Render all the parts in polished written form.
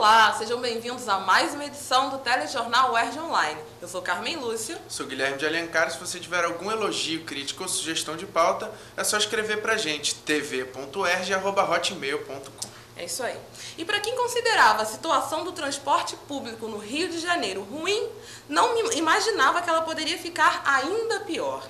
Olá, sejam bem-vindos a mais uma edição do Telejornal UERJ Online. Eu sou Carmen Lúcia. Sou Guilherme de Alencar. Se você tiver algum elogio, crítica ou sugestão de pauta, é só escrever pra gente, tv.erj@hotmail.com. É isso aí. E para quem considerava a situação do transporte público no Rio de Janeiro ruim, não imaginava que ela poderia ficar ainda pior.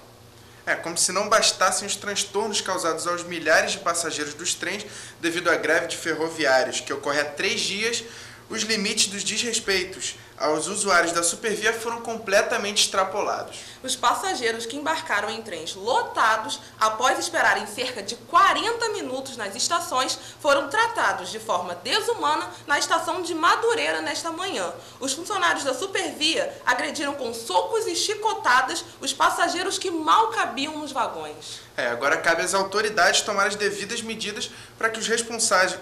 Como se não bastassem os transtornos causados aos milhares de passageiros dos trens devido à greve de ferroviários, que ocorre há 3 dias, os limites dos desrespeitos aos usuários da Supervia foram completamente extrapolados. Os passageiros que embarcaram em trens lotados, após esperarem cerca de 40 minutos nas estações, foram tratados de forma desumana na estação de Madureira nesta manhã. Os funcionários da Supervia agrediram com socos e chicotadas os passageiros que mal cabiam nos vagões. Agora cabe às autoridades tomar as devidas medidas para que os responsáveis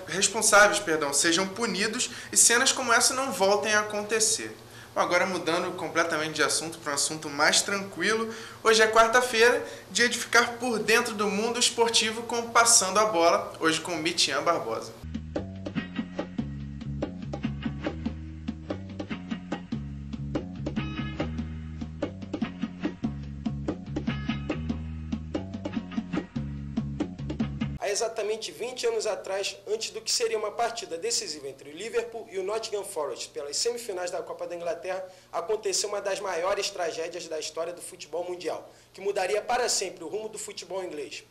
sejam punidos e cenas como essa não voltem a acontecer. Bom, agora mudando completamente de assunto para um assunto mais tranquilo, hoje é quarta-feira, dia de ficar por dentro do mundo esportivo com Passando a Bola, hoje com Mitian Barbosa. Há exatamente 20 anos atrás, antes do que seria uma partida decisiva entre o Liverpool e o Nottingham Forest pelas semifinais da Copa da Inglaterra, aconteceu uma das maiores tragédias da história do futebol mundial, que mudaria para sempre o rumo do futebol inglês.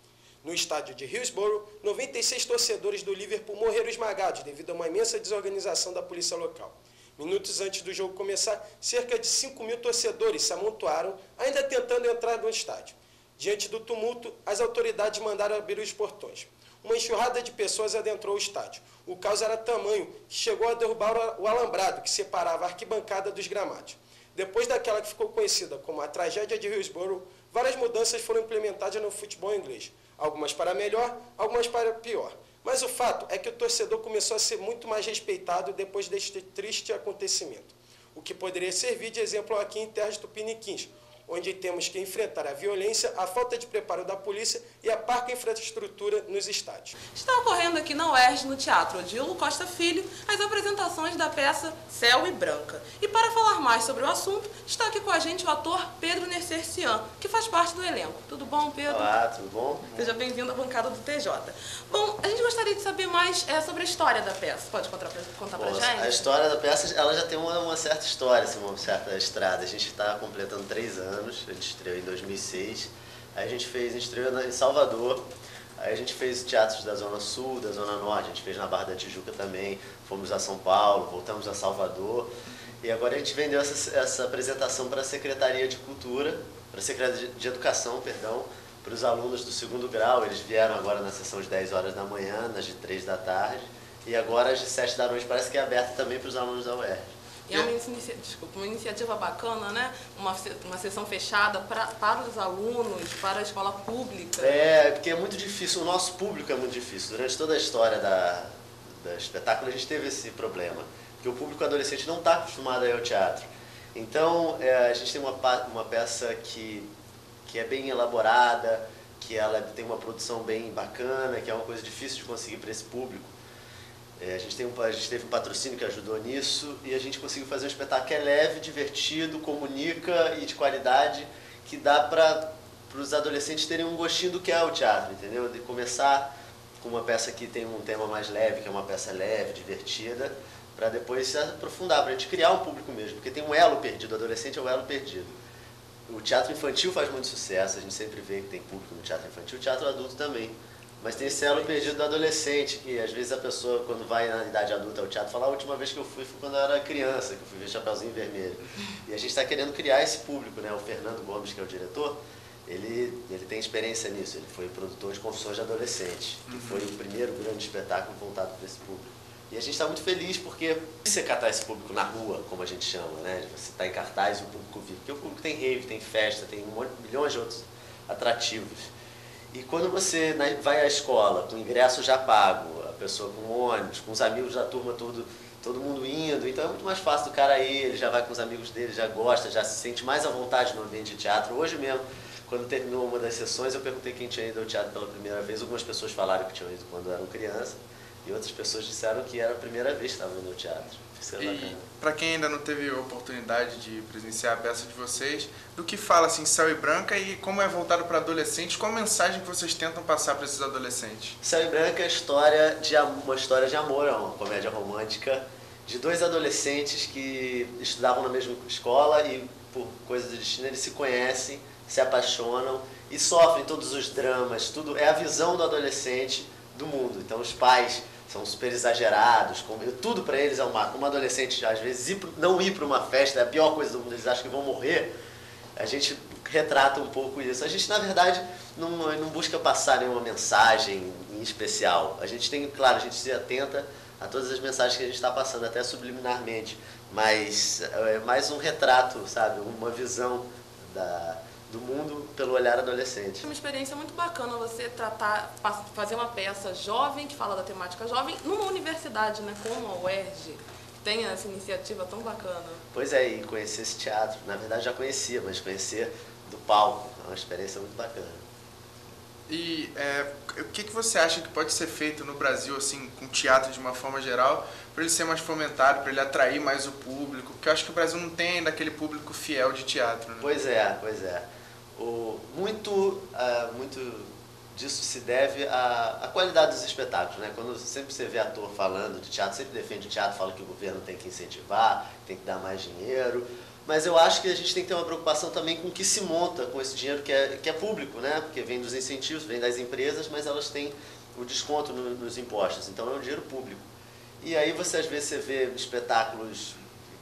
No estádio de Hillsborough, 96 torcedores do Liverpool morreram esmagados devido a uma imensa desorganização da polícia local. Minutos antes do jogo começar, cerca de 5.000 torcedores se amontoaram, ainda tentando entrar no estádio. Diante do tumulto, as autoridades mandaram abrir os portões. Uma enxurrada de pessoas adentrou o estádio. O caos era tamanho que chegou a derrubar o alambrado que separava a arquibancada dos gramados. Depois daquela que ficou conhecida como a tragédia de Hillsborough, várias mudanças foram implementadas no futebol inglês. Algumas para melhor, algumas para pior. Mas o fato é que o torcedor começou a ser muito mais respeitado depois deste triste acontecimento. O que poderia servir de exemplo aqui em terras tupiniquins, onde temos que enfrentar a violência, a falta de preparo da polícia e a parca infraestrutura nos estádios. Está ocorrendo aqui na UERJ, no Teatro Odilo Costa Filho, as apresentações da peça Céu e Branca. E para falar mais sobre o assunto, está aqui com a gente o ator Pedro Nercercian, que faz parte do elenco. Tudo bom, Pedro? Olá, tudo bom? Seja bem-vindo à bancada do TJ. Bom, a gente gostaria de saber mais sobre a história da peça. Pode contar pra gente? A história da peça, ela já tem uma certa história, assim, uma certa estrada. A gente está completando 3 anos. A gente estreou em 2006, aí a gente estreou em Salvador, aí a gente fez teatros da Zona Sul, da Zona Norte, a gente fez na Barra da Tijuca também, fomos a São Paulo, voltamos a Salvador, e agora a gente vendeu essa apresentação para a Secretaria de Cultura, para a Secretaria de Educação, perdão, para os alunos do 2º grau. Eles vieram agora na sessão de 10 horas da manhã, nas de 3 da tarde, e agora às de 7 da noite parece que é aberta também para os alunos da UERJ. E é uma iniciativa bacana, né? Uma sessão fechada para os alunos, para a escola pública. Porque é muito difícil, o nosso público é muito difícil. Durante toda a história da espetáculo a gente teve esse problema, porque o público adolescente não está acostumado a ir ao teatro. Então a gente tem uma peça que é bem elaborada, que ela tem uma produção bem bacana, que é uma coisa difícil de conseguir para esse público. A gente teve um patrocínio que ajudou nisso e a gente conseguiu fazer um espetáculo que é leve, divertido, comunica e de qualidade, que dá para os adolescentes terem um gostinho do que é o teatro, entendeu? De começar com uma peça que tem um tema mais leve, que é uma peça leve, divertida, para depois se aprofundar, para a gente criar um público mesmo, porque tem um elo perdido, o adolescente é o elo perdido. O teatro infantil faz muito sucesso, a gente sempre vê que tem público no teatro infantil, o teatro adulto também. Mas tem esse elo perdido do adolescente, que às vezes a pessoa, quando vai na idade adulta ao teatro, fala: a última vez que eu fui foi quando eu era criança, que eu fui ver Chapeuzinho Vermelho. E a gente está querendo criar esse público, né? O Fernando Gomes, que é o diretor, ele tem experiência nisso. Ele foi produtor de Confissões de Adolescente, que foi o primeiro grande espetáculo voltado para esse público. E a gente está muito feliz porque você catar esse público na rua, como a gente chama, né? Você está em cartaz e o público vive. Porque o público tem rave, tem festa, tem milhões de outros atrativos. E quando você vai à escola, com o ingresso já pago, a pessoa com ônibus, com os amigos da turma, todo mundo indo, então é muito mais fácil do cara ir, ele já vai com os amigos dele, já gosta, já se sente mais à vontade no ambiente de teatro. Hoje mesmo, quando terminou uma das sessões, eu perguntei quem tinha ido ao teatro pela primeira vez. Algumas pessoas falaram que tinham ido quando eram crianças. E outras pessoas disseram que era a primeira vez que estavam indo ao teatro. Isso é bacana. Para quem ainda não teve oportunidade de presenciar a peça de vocês, do que fala assim Céu e Branca e como é voltado para adolescentes, qual a mensagem que vocês tentam passar para esses adolescentes? Céu e Branca é uma história de amor, é uma comédia romântica de dois adolescentes que estudavam na mesma escola e por coisas do destino eles se conhecem, se apaixonam e sofrem todos os dramas, tudo é a visão do adolescente do mundo. Então os pais são super exagerados, tudo para eles é como adolescente, às vezes não ir para uma festa é a pior coisa do mundo, eles acham que vão morrer. A gente retrata um pouco isso. A gente, na verdade, não busca passar nenhuma mensagem em especial. A gente tem, claro, a gente se atenta a todas as mensagens que a gente está passando, até subliminarmente, mas é mais um retrato, sabe, uma visão do mundo pelo olhar adolescente. É uma experiência muito bacana você fazer uma peça jovem, que fala da temática jovem, numa universidade, né, como a UERJ, que tem essa iniciativa tão bacana. Pois é, e conhecer esse teatro, na verdade já conhecia, mas conhecer do palco é uma experiência muito bacana. E o que você acha que pode ser feito no Brasil, assim, com teatro de uma forma geral, para ele ser mais fomentado, para ele atrair mais o público? Porque eu acho que o Brasil não tem ainda aquele público fiel de teatro, né? Pois é. Muito disso se deve à qualidade dos espetáculos, né? Quando sempre você vê ator falando de teatro, sempre defende o teatro, fala que o governo tem que incentivar, tem que dar mais dinheiro. Mas eu acho que a gente tem que ter uma preocupação também com o que se monta com esse dinheiro que é público, né? Porque vem dos incentivos, vem das empresas, mas elas têm o desconto nos impostos, então é um dinheiro público. E aí às vezes você vê espetáculos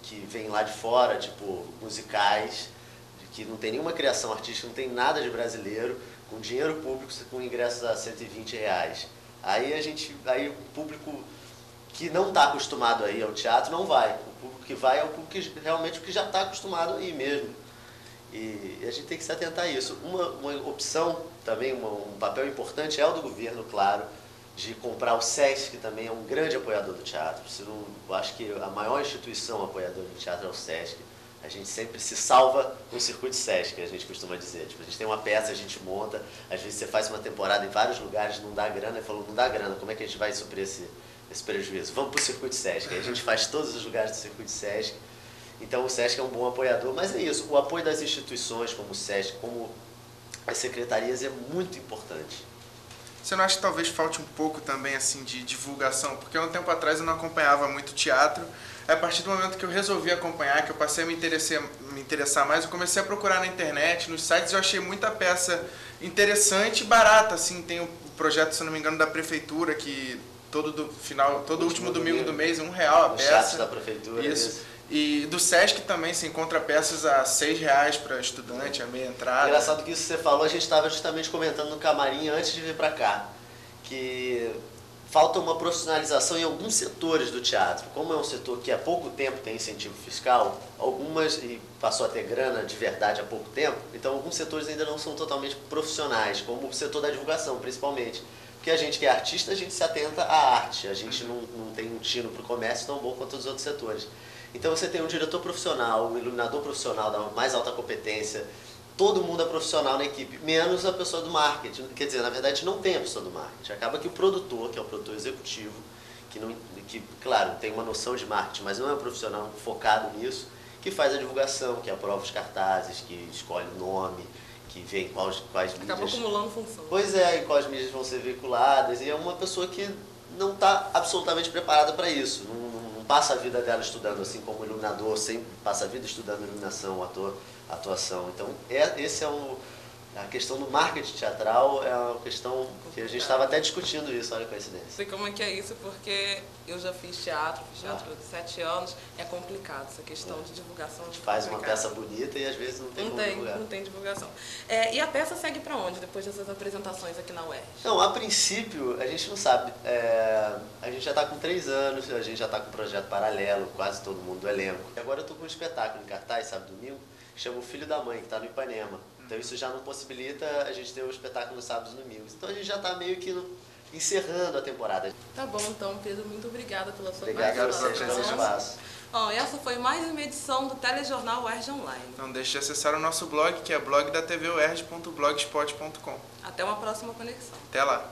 que vêm lá de fora, tipo musicais, que não tem nenhuma criação artística, não tem nada de brasileiro, com dinheiro público, com ingressos a R$120. Aí o público que não está acostumado a ir ao teatro não vai. O público que vai é o público que realmente já está acostumado a ir mesmo. E a gente tem que se atentar a isso. Uma opção também, um papel importante é o do governo, claro, de comprar o SESC, que também é um grande apoiador do teatro. Eu acho que a maior instituição apoiadora do teatro é o SESC. A gente sempre se salva no circuito SESC, a gente costuma dizer. Tipo, a gente tem uma peça, a gente monta, às vezes você faz uma temporada em vários lugares, não dá grana, e falou, não dá grana, como é que a gente vai suprir esse prejuízo? Vamos para o circuito SESC. Aí a gente faz todos os lugares do circuito SESC. Então o SESC é um bom apoiador, mas é isso, o apoio das instituições como o SESC, como as secretarias é muito importante. Você não acha que talvez falte um pouco também assim de divulgação? Porque há um tempo atrás eu não acompanhava muito teatro. A partir do momento que eu resolvi acompanhar, que eu passei a me interessar mais, eu comecei a procurar na internet, nos sites, eu achei muita peça interessante e barata. Assim, tem o projeto, se não me engano, da prefeitura, que todo último domingo do mês, R$1 a peça. Chat da prefeitura. Isso. E do SESC também se encontra peças a R$6 para estudante, a meia entrada. Engraçado que isso que você falou, a gente estava justamente comentando no camarim antes de vir para cá, que falta uma profissionalização em alguns setores do teatro. Como é um setor que há pouco tempo tem incentivo fiscal, e passou a ter grana de verdade há pouco tempo, então alguns setores ainda não são totalmente profissionais, como o setor da divulgação, principalmente. Porque a gente que é artista, a gente se atenta à arte, a gente não tem um tino para o comércio tão bom quanto os outros setores. Então você tem um diretor profissional, um iluminador profissional da mais alta competência, todo mundo é profissional na equipe, menos a pessoa do marketing. Quer dizer, na verdade não tem a pessoa do marketing. Acaba que o produtor, que é o produtor executivo, que claro, tem uma noção de marketing, mas não é um profissional focado nisso, que faz a divulgação, que aprova os cartazes, que escolhe o nome, que vê em quais mídias... Acaba acumulando função. Pois é, em quais mídias vão ser veiculadas, e é uma pessoa que não está absolutamente preparada para isso, não passa a vida dela estudando, assim como iluminador, sempre passa a vida estudando iluminação, atuação. Então, a questão do marketing teatral é uma questão que a gente estava até discutindo isso, olha a coincidência. Sei como é que é isso, porque eu já fiz teatro de 7 anos, é complicado essa questão de divulgação. Faz uma peça bonita e às vezes não tem como divulgar. Não tem divulgação. E a peça segue para onde, depois dessas apresentações aqui na UERJ? Não, a princípio, a gente não sabe. A gente já está com 3 anos, a gente já está com um projeto paralelo, quase todo mundo do elenco. E agora eu estou com um espetáculo em cartaz, sábado e domingo, que chama O Filho da Mãe, que está no Ipanema. Então isso já não possibilita a gente ter o espetáculo nos sábados e domingos. Então a gente já está meio que encerrando a temporada. Tá bom, então, Pedro, muito obrigada pela sua participação. participação. Obrigado pelo espaço. Essa foi mais uma edição do Telejornal UERJ Online. Não deixe de acessar o nosso blog, que é blogdatvUERJ.blogspot.com. Até uma próxima conexão. Até lá.